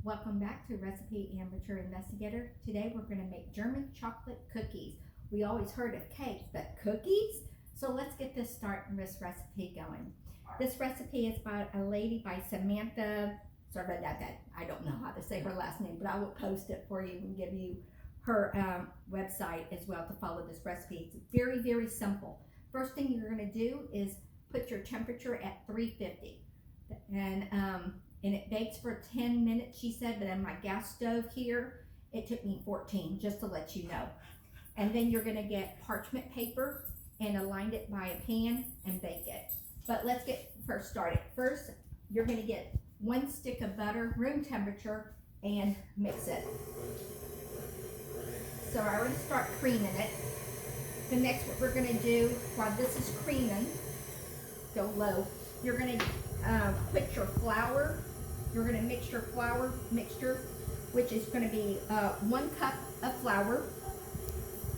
Welcome back to Recipe Amateur Investigator. Today we're going to make German chocolate cookies. We always heard of cakes, but cookies? So let's get this recipe going. This recipe is by a lady by Samantha, sorry about that, I don't know how to say her last name, but I will post it for you and give you her website as well to follow this recipe. It's very, very simple. First thing you're going to do is put your temperature at 350. And it bakes for 10 minutes, she said, but on my gas stove here, it took me 14, just to let you know. And then you're gonna get parchment paper and align it by a pan and bake it. But let's get first started. First, you're gonna get 1 stick of butter, room temperature, and mix it. So I already start creaming it. The next, what we're gonna do, while this is creaming, go low, you're gonna put your flour. You're going to mix your flour mixture, which is going to be 1 cup of flour.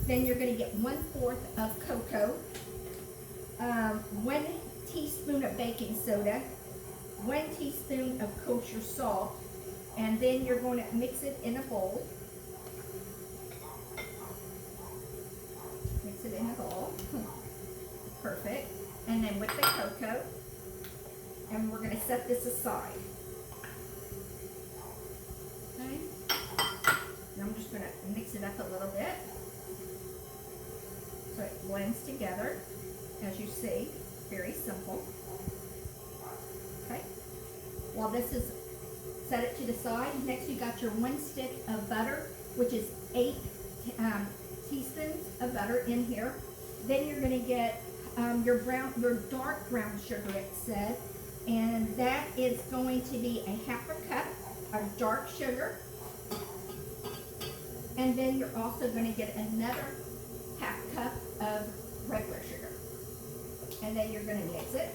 Then you're going to get 1/4 of cocoa, 1 teaspoon of baking soda, 1 teaspoon of kosher salt, and then you're going to mix it in a bowl. Mix it in a bowl. Perfect. And then with the cocoa, and we're going to set this aside. Okay. And I'm just going to mix it up a little bit so it blends together. As you see, very simple. Okay. While this is set it to the side, next you got your 1 stick of butter, which is 8 teaspoons of butter in here. Then you're going to get your dark brown sugar, it said, and that is going to be a 1/2 cup of dark sugar. And then you're also going to get another 1/2 cup of regular sugar. And then you're going to mix it.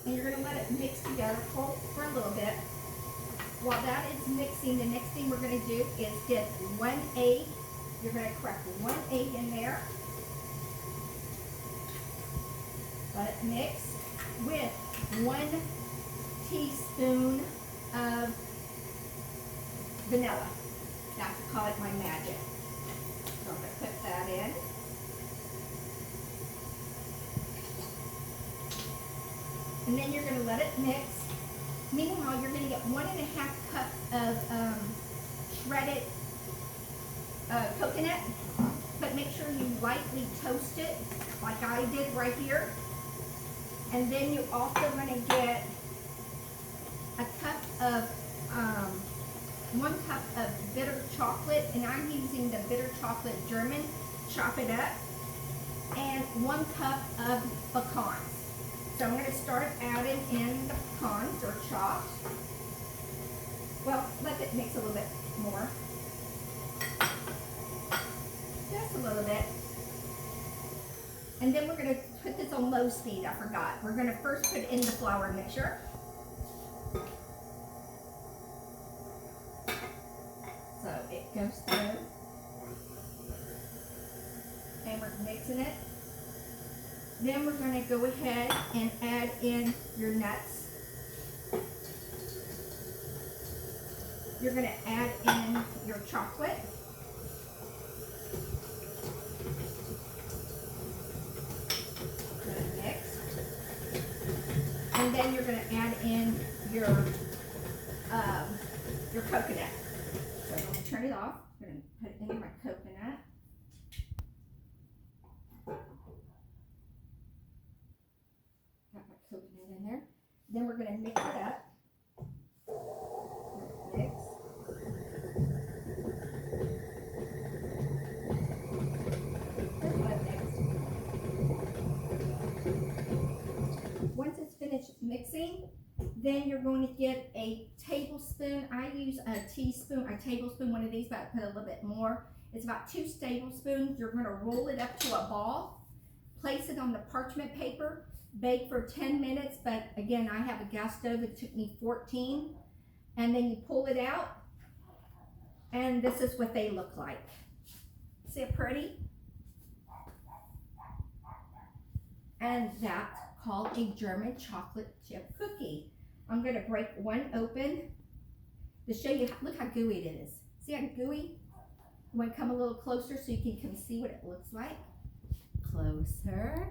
And you're going to let it mix together for a little bit. While that is mixing, the next thing we're going to do is get 1 egg. You're going to crack 1 egg in there. Let it mix with 1 teaspoon of vanilla. That's to call it my magic. So I'm going to put that in. And then you're going to let it mix. Meanwhile, you're going to get 1.5 cups of shredded coconut, but make sure you lightly toast it like I did right here. And then you're also going to get a cup of 1 cup of bitter chocolate, and I'm using the bitter chocolate German. Chop it up, and 1 cup of pecans. So I'm going to start adding in the pecans or chopped. Well, let it mix a little bit more. Just a little bit. And then we're going to put this on low speed. I forgot. We're going to first put in the flour mixture. So it goes through. And we're mixing it. Then we're going to go ahead and add in your nuts. You're going to add in your chocolate. And then you're going to add in your coconut. So I'm going to turn it off. I'm going to put in my coconut. Got my coconut in there. Then we're going to mix it up. Mix. Here's what I mixed. Once it's finished mixing, then you're going to get a tablespoon. I use a tablespoon, one of these, but I put a little bit more. It's about 2 tablespoons. You're going to roll it up to a ball, place it on the parchment paper, bake for 10 minutes, but again, I have a gas stove. It took me 14. And then you pull it out, and this is what they look like. See it pretty? And that's called a German chocolate chip cookie. I'm going to break one open to show you, look how gooey it is. See how gooey? You want to come a little closer so you can see what it looks like? Closer.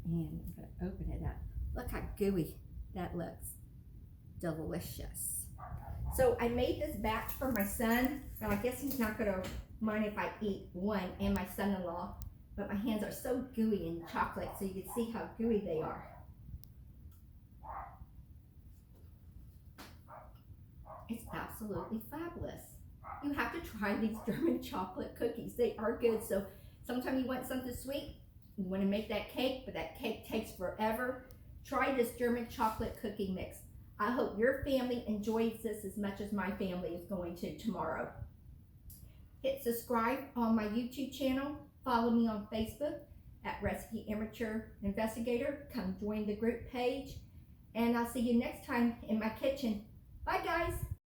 And I'm going to open it up. Look how gooey that looks. Delicious. So I made this batch for my son. Well, I guess he's not going to mind if I eat one, and my son-in-law. But my hands are so gooey in chocolate, so you can see how gooey they are. It's absolutely fabulous. You have to try these German chocolate cookies. They are good. So sometimes you want something sweet, you want to make that cake, but that cake takes forever. Try this German chocolate cookie mix. I hope your family enjoys this as much as my family is going to tomorrow. Hit subscribe on my YouTube channel. Follow me on Facebook at Recipe Amateur Investigator. Come join the group page. And I'll see you next time in my kitchen. Bye, guys.